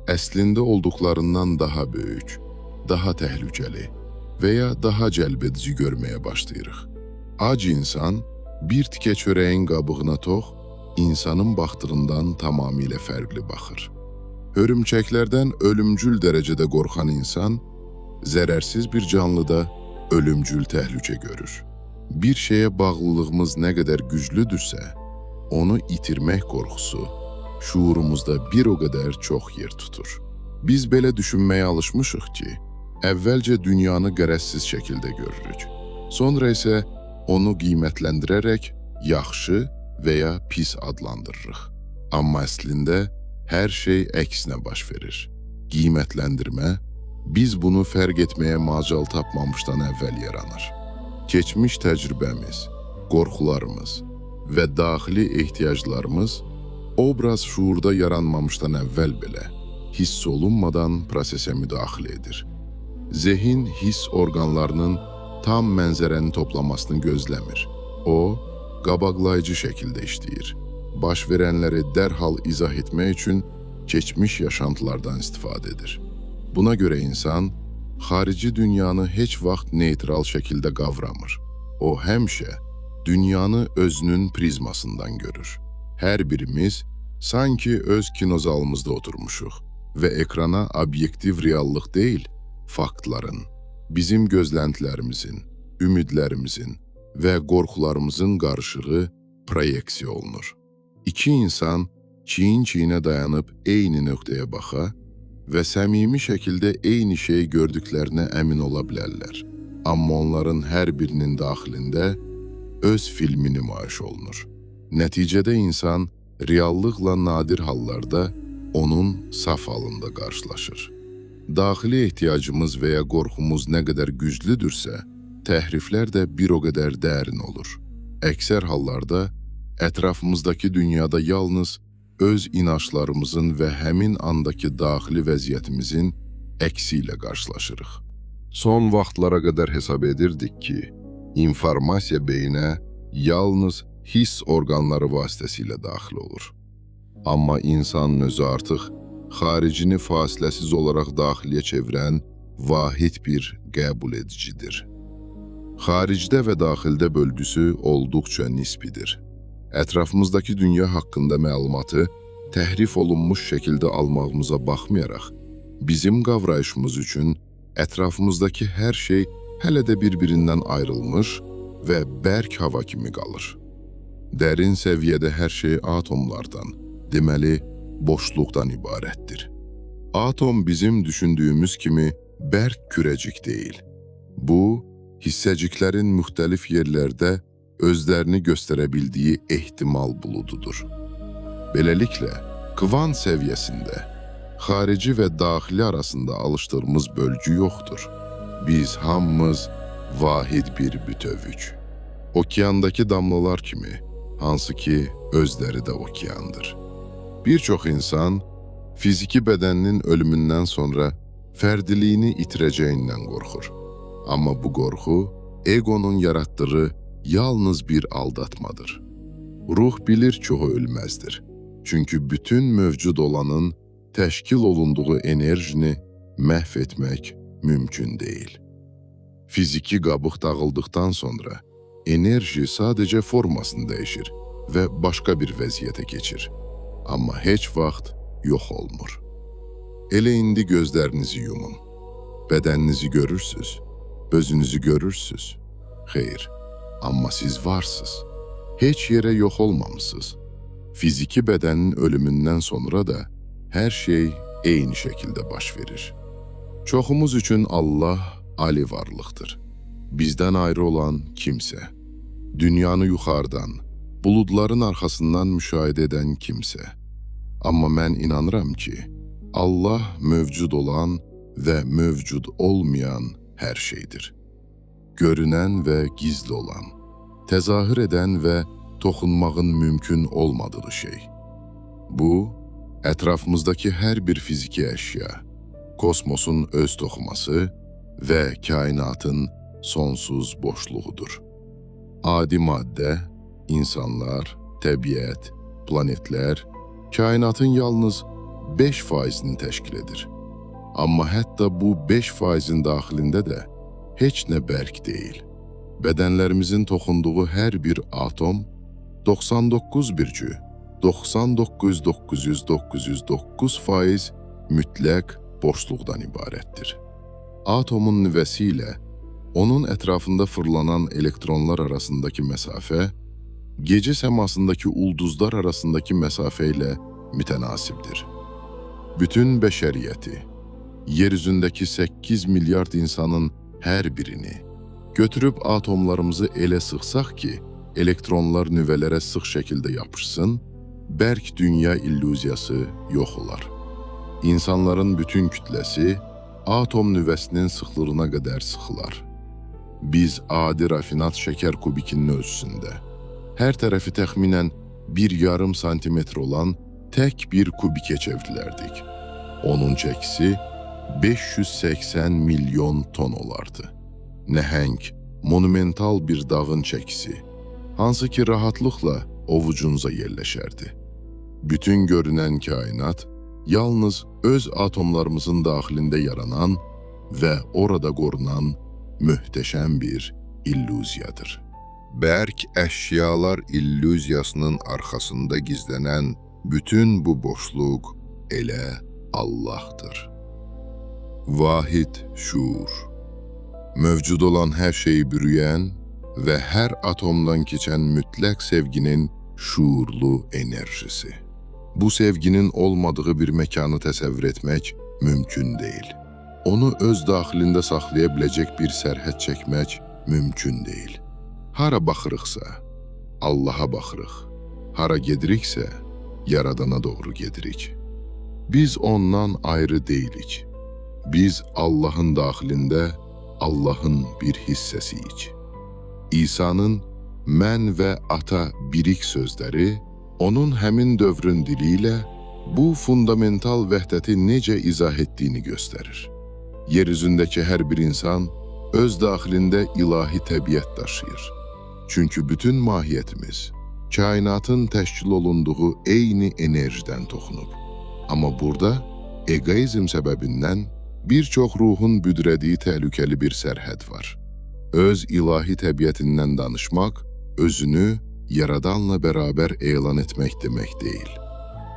əslində olduqlarından daha böyük, daha təhlükəli və ya daha cəlbedici görməyə başlayırıq. Ac insan bir tikə çörəyin qabığına tox, insanın baxdığından tamamilə fərqli baxır. Hörümçəklərdən ölümcül dərəcədə qorxan insan, zərərsiz bir canlıda ölümcül təhlükə görür. Bir şeyə bağlılığımız nə qədər güclüdürsə, onu itirmək qorxusu şuurumuzda bir o qədər çox yer tutur. Biz belə düşünməyə alışmışıq ki, əvvəlcə dünyanı qərəzsiz şəkildə görürük. Sonra isə onu qiymətləndirərək yaxşı və ya pis adlandırırıq. Amma əslində hər şey əksinə baş verir. Qiymətləndirmə, biz bunu fərq etməyə macal tapmamışdan əvvəl yaranır. Keçmiş təcrübəmiz, qorxularımız və daxili ehtiyaclarımız obraz şuurda yaranmamışdan əvvəl belə hiss olunmadan prosesə müdaxilə edir. Zehin hiss orqanlarının tam mənzərəni toplamasını gözləmir. O, qabaqlayıcı şəkildə işləyir. Baş verənləri dərhal izah etmək üçün keçmiş yaşantılardan istifadə edir. Buna görə insan xarici dünyanı heç vaxt neytral şəkildə qavramır. O həmişə dünyanı özünün prizmasından görür. Hər birimiz sanki öz kinozalımızda oturmuşuq və ekrana obyektiv reallıq deyil, faktların, bizim gözləntilərimizin, ümidlərimizin və qorxularımızın qarışığı proyeksiya olunur. İki insan çiyin-çiyinə dayanıb eyni nöqtəyə baxa və səmimi şəkildə eyni şeyi gördüklərinə əmin ola bilərlər. Amma onların hər birinin daxilində öz filmi nümayiş olunur. Nəticədə insan reallıqla nadir hallarda onun saf halında qarşılaşır. Daxili ehtiyacımız və ya qorxumuz nə qədər güclüdürsə, təhriflər də bir o qədər dərin olur. Əksər hallarda ətrafımızdakı dünyada yalnız öz inançlarımızın və həmin andakı daxili vəziyyətimizin əksi ilə qarşılaşırıq. Son vaxtlara qədər hesab edirdik ki, informasiya beyinə yalnız hiss orqanları vasitəsilə daxil olur. Amma insanın özü artıq xaricini fasiləsiz olaraq daxiliyə çevirən vahid bir qəbul edicidir. Xaricdə və daxildə bölgüsü olduqca nisbidir. Ətrafımızdakı dünya haqqında məlumatı təhrif olunmuş şəkildə almağımıza baxmayaraq, bizim qavrayışımız üçün ətrafımızdakı hər şey hələ də bir-birindən ayrılmış və bərk hava kimi qalır. Dərin səviyyədə hər şey atomlardan, deməli, boşluqdan ibarətdir. Atom bizim düşündüyümüz kimi bərk kürəcik deyil. Bu, hissəciklərin müxtəlif yerlərdə özlərini göstərə bildiyi ehtimal bulududur. Beləliklə, Kvant səviyyəsində xarici və daxili arasında alışdığımız bölgü yoxdur. Biz hamımız vahid bir bütövük. Okeandakı damlalar kimi, hansı ki özləri də okeandır. Bir çox insan fiziki bədəninin ölümündən sonra fərdiliyini itirəcəyindən qorxur. Amma bu qorxu egonun yaratdığı yalnız bir aldatmadır. Ruh bilir ki o ölməzdir. Çünki bütün mövcud olanın təşkil olunduğu enerjini məhv etmək mümkün deyil. Fiziki qabıq dağıldıqdan sonra enerji sadəcə formasını dəyişir və başqa bir vəziyyətə keçir. Amma heç vaxt yox olmur. Elə indi gözlərinizi yumun. Bədəninizi görürsüz, özünüzü görürsüz. Xeyr, amma siz varsınız. Heç yerə yox olmamısınız. Fiziki bədənin ölümündən sonra da hər şey eyni şəkildə baş verir. Çoxumuz üçün Allah ali varlıqdır. Bizdən ayrı olan kimsə, dünyanı yuxarıdan, buludların arxasından müşahidə edən kimsə. Amma mən inanıram ki, Allah mövcud olan və mövcud olmayan hər şeydir. Görünən və gizli olan, təzahür edən və toxunmağın mümkün olmadığı şey. Bu, ətrafımızdakı hər bir fiziki əşya, kosmosun öz toxuması və kainatın sonsuz boşluğudur. Adi maddə, insanlar, təbiət, planetlər, kainatın yalnız 5%-ni təşkil edir. Amma hətta bu 5%-in daxilində də heç nə bərk deyil. Bədənlərimizin toxunduğu hər bir atom 99,999999% mütləq boşluqdan ibarətdir. Atomun nüvəsi ilə onun ətrafında fırlanan elektronlar arasındakı məsafə gecə səmasındakı ulduzlar arasındakı məsafə ilə mütənasibdir. Bütün bəşəriyyəti, yer üzündəki 8 milyard insanın hər birini götürüb atomlarımızı elə sıxsaq ki, elektronlar nüvələrə sıx şəkildə yapışsın, bərk dünya illüziyası yox olar. İnsanların bütün kütləsi atom nüvəsinin sıxlığına qədər sıxılar. Biz adi rafinat şəkər kubikinin ölçüsündə, hər tərəfi təxminən 1,5 santimetr olan tək bir kubikə çevrilərdik. Onun çəkisi 580 milyon ton olardı. Nəhəng, monumental bir dağın çəkisi, hansı ki rahatlıqla ovucunuza yerləşərdi. Bütün görünən kainat yalnız öz atomlarımızın daxilində yaranan və orada qorunan möhtəşəm bir illüziyadır. Bərk əşyalar illüziyasının arxasında gizlənən bütün bu boşluq elə Allahdır. Vahid şuur, mövcud olan hər şeyi bürüyən və hər atomdan keçən mütləq sevginin şuurlu enerjisi. Bu sevginin olmadığı bir məkanı təsəvvür etmək mümkün deyil. Onu öz daxilində saxlaya biləcək bir sərhəd çəkmək mümkün deyil. Hara baxırıqsa, Allaha baxırıq. Hara gediriksə, Yaradana doğru gedirik. Biz ondan ayrı deyilik. Biz Allahın daxilində Allahın bir hissəsiyik. İsa'nın mən və ata birik sözləri, onun həmin dövrün dili ilə bu fundamental vəhdəti necə izah etdiyini göstərir. Yeryüzündəki hər bir insan öz daxilində ilahi təbiət daşıyır. Çünki bütün mahiyyətimiz, kainatın təşkil olunduğu eyni enerjidən toxunub. Amma burada egoizm səbəbindən bir çox ruhun büdrədiyi təhlükəli bir sərhəd var. Öz ilahi təbiətindən danışmaq, özünü Yaradanla bərabər elan etmək demək deyil.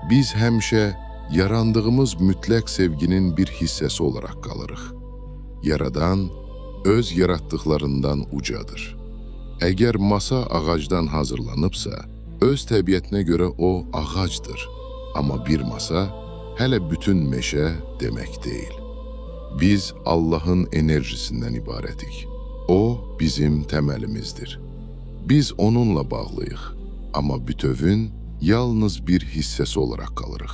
Biz həmişə yarandığımız mütləq sevginin bir hissəsi olaraq qalırıq. Yaradan öz yaratdıqlarından ucadır. Əgər masa ağacdan hazırlanıbsa, öz təbiətinə görə o ağacdır. Amma bir masa hələ bütün meşə demək deyil. Biz Allahın enerjisindən ibarətik. O bizim təməlimizdir. Biz onunla bağlıyıq, amma bütövün yalnız bir hissəsi olaraq qalırıq.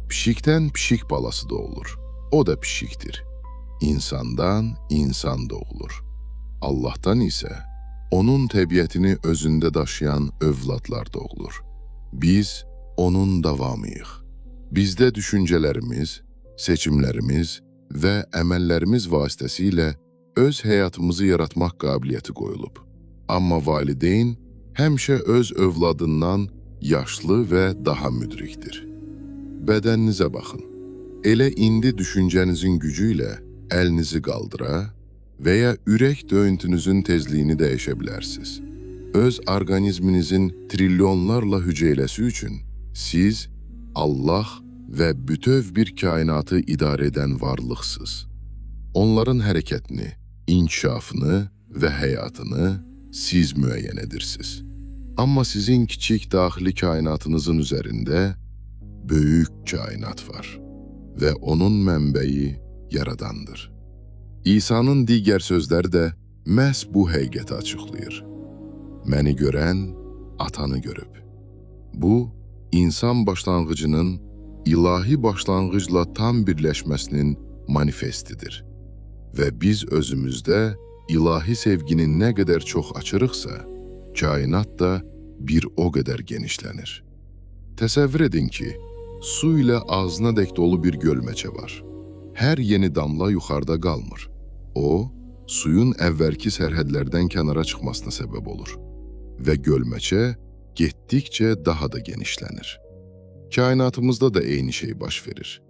Pişikdən pişik balası doğulur. O da pişikdir. İnsandan insan doğulur. Allah'tan ise onun təbiətini özündə daşıyan övladlar doğulur. Biz onun davamıyıq. Bizdə düşüncələrimiz, seçimlərimiz və əməllərimiz vasitəsilə öz həyatımızı yaratmaq qabiliyyəti qoyulub. Amma valideyn həmişə öz övladından yaşlı və daha müdrikdir. Bədəninizə baxın. Elə indi düşüncənizin gücü ilə əlinizi qaldıra və ya ürək döyüntünüzün tezliyini dəyişə bilərsiniz. Öz orqanizminizin trilyonlarla hüceyləsi üçün siz Allah və bütöv bir kainatı idarə edən varlıqsınız. Onların hərəkətini, inkişafını və həyatını siz müəyyən edirsiniz. Amma sizin kiçik daxili kainatınızın üzərində böyük kainat var və onun mənbəyi Yaradandır. İsa'nın digər sözləri də məhz bu həqiqəti açıqlayır. Məni görən, atanı görüb. Bu, insan başlanğıcının ilahi başlanğıcla tam birləşməsinin manifestidir. Və biz özümüzdə ilahi sevginin nə qədər çox açırıqsa, kainat da bir o qədər genişlənir. Təsəvvür edin ki, su ilə ağzına dək dolu bir gölməçə var. Hər yeni damla yuxarıda qalmır. O, suyun əvvəlki sərhədlərdən kənara çıxmasına səbəb olur və gölməçə getdikcə daha da genişlənir. Kainatımızda da eyni şey baş verir.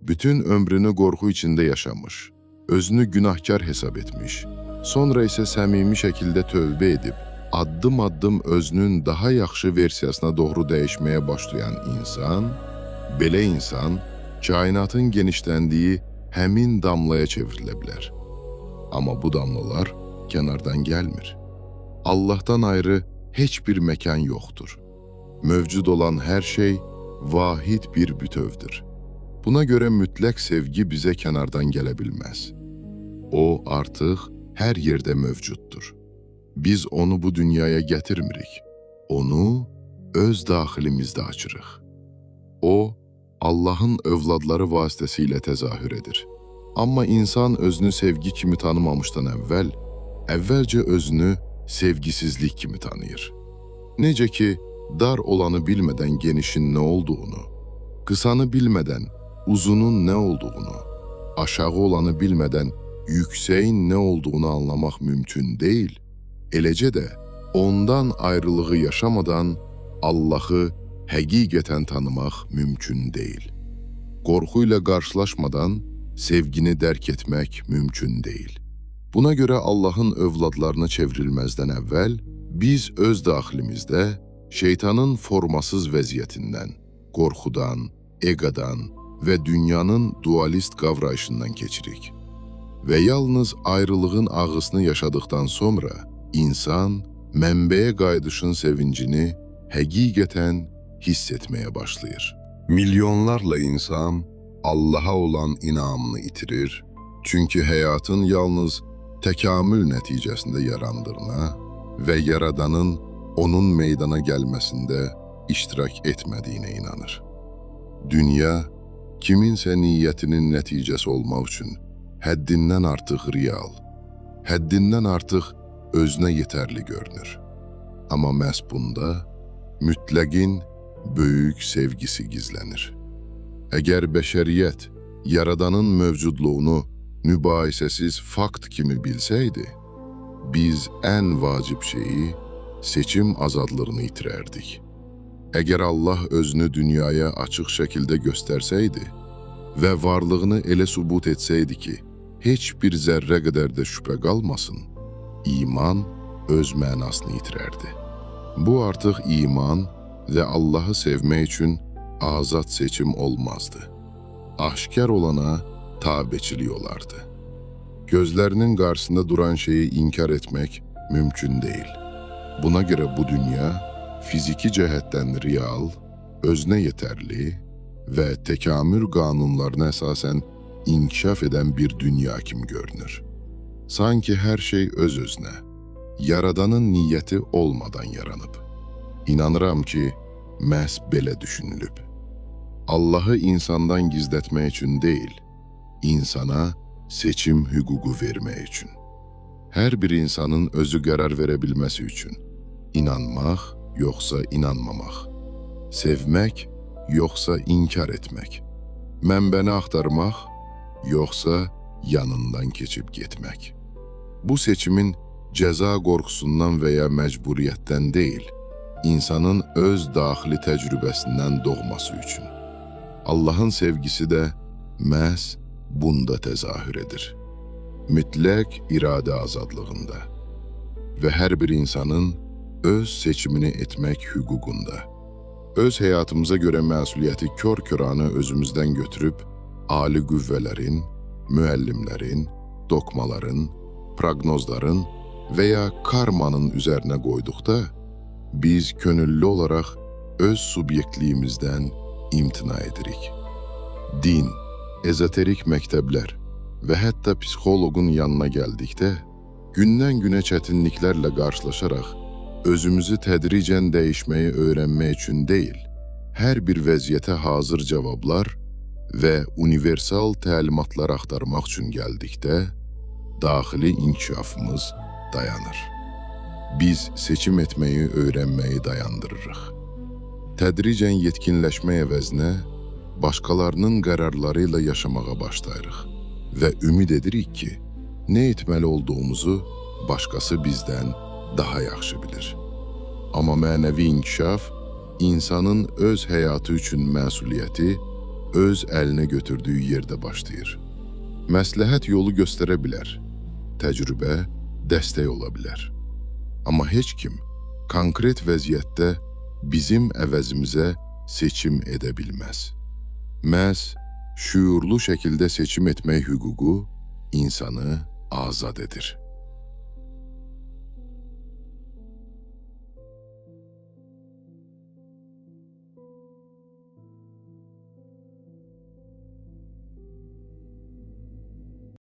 Bütün ömrünü qorxu içində yaşamış, özünü günahkar hesab etmiş, sonra isə səmimi şəkildə tövbə edib, addım-addım özünün daha yaxşı versiyasına doğru dəyişməyə başlayan insan, belə insan, kainatın genişləndiyi həmin damlaya çevrilə bilər. Amma bu damlalar kənardan gəlmir. Allah'tan ayrı heç bir məkan yoxdur. Mövcud olan hər şey vahid bir bütövdür. Buna görə mütləq sevgi bizə kənardan gələ bilməz. O artıq hər yerdə mövcuddur. Biz onu bu dünyaya gətirmirik. Onu öz daxilimizdə açırıq. O, Allah'ın övladları vasitəsilə təzahür edir. Amma insan özünü sevgi kimi tanımamışdan əvvəlcə özünü sevgisizlik kimi tanıyır. Necə ki, dar olanı bilmədən genişin nə olduğunu, qısanı bilmədən uzunun nə olduğunu, aşağı olanı bilmədən yüksəyin nə olduğunu anlamaq mümkün deyil, eləcə də ondan ayrılığı yaşamadan Allah'ı həqiqətən tanımaq mümkün deyil. Qorxu ilə qarşılaşmadan sevgini dərk etmək mümkün deyil. Buna görə Allah'ın övladlarına çevrilməzdən əvvəl biz öz daxilimizdə şeytanın formasız vəziyyətindən, qorxudan, eqadan və dünyanın dualist qavrayışından keçirik. Və yalnız ayrılığın ağrısını yaşadıktan sonra insan mənbəyə qayıdışın sevincini həqiqətən hiss etməyə başlayır. Milyonlarla insan Allah'a olan inamını itirir, çünki həyatın yalnız təkamül nəticəsində yarandığına və Yaradanın onun meydana gəlməsində iştirak etmədiyinə inanır. Dünya, kiminsə niyyətinin nəticəsi olmaq üçün həddindən artıq real, həddindən artıq özünə yetərli görünür. Amma məhz bunda mütləqin böyük sevgisi gizlənir. Əgər bəşəriyyət Yaradanın mövcudluğunu mübahisəsiz fakt kimi bilsəydi, biz ən vacib şeyi, seçim azadlığını itirərdik. Əgər Allah özünü dünyaya açıq şəkildə göstərsəydi və varlığını elə sübut etsəydi ki, heç bir zərrə qədər də şübhə qalmasın, iman öz mənasını itirərdi. Bu artıq iman və Allah'ı sevmək üçün azad seçim olmazdı. Aşkar olana tabeçilik olardı. Gözlərinin qarşısında duran şeyi inkar etmək mümkün deyil. Buna görə bu dünya fiziki cəhətdən real, özünə yetərli və təkamül qanunlarına əsasən inkişaf edən bir dünya kimi görünür. Sanki hər şey öz-özünə, Yaradanın niyyəti olmadan yaranıb. İnanıram ki, məhz belə düşünülüb. Allah'ı insandan gizletmək üçün deyil, insana seçim hüququ vermək üçün. Hər bir insanın özü qərar verə bilməsi üçün inanmaq yoxsa inanmamaq, sevmək yoxsa inkar etmək, mənbəni axtarmaq yoxsa yanından keçib getmək. Bu seçimin cəza qorxusundan və ya məcburiyyətdən deyil, insanın öz daxili təcrübəsindən doğması üçün. Allahın sevgisi də məhz bunda təzahür edir. Mütləq iradə azadlığında və hər bir insanın öz seçimini etmək hüququnda. Öz həyatımıza görə məsuliyyəti kör-köranə özümüzdən götürüb, ali qüvvələrin, müəllimlərin, dokmaların, proqnozların və ya karmanın üzərinə qoyduqda, biz könüllü olaraq öz subyektliyimizdən imtina edirik. Din, ezoterik məktəblər və hətta psixoloqun yanına gəldikdə, gündən-günə çətinliklərlə qarşılaşaraq özümüzü tədricən dəyişməyi öyrənmək üçün deyil, hər bir vəziyyətə hazır cavablar və universal təlimatlar axtarmaq üçün gəldikdə, daxili inkişafımız dayanır. Biz seçim etməyi öyrənməyi dayandırırıq. Tədricən yetkinləşmək əvəzinə başqalarının qərarları ilə yaşamağa başlayırıq və ümid edirik ki, nə etməli olduğumuzu başqası bizdən daha yaxşı bilir. Amma mənəvi inkişaf insanın öz həyatı üçün məsuliyyəti öz əlinə götürdüyü yerdə başlayır. Məsləhət yolu göstərə bilər, təcrübə dəstək ola bilər. Amma heç kim konkret vəziyyətdə bizim əvəzimizə seçim edə bilməz. Məhz şüurlu şəkildə seçim etmək hüququ insanı azad edir.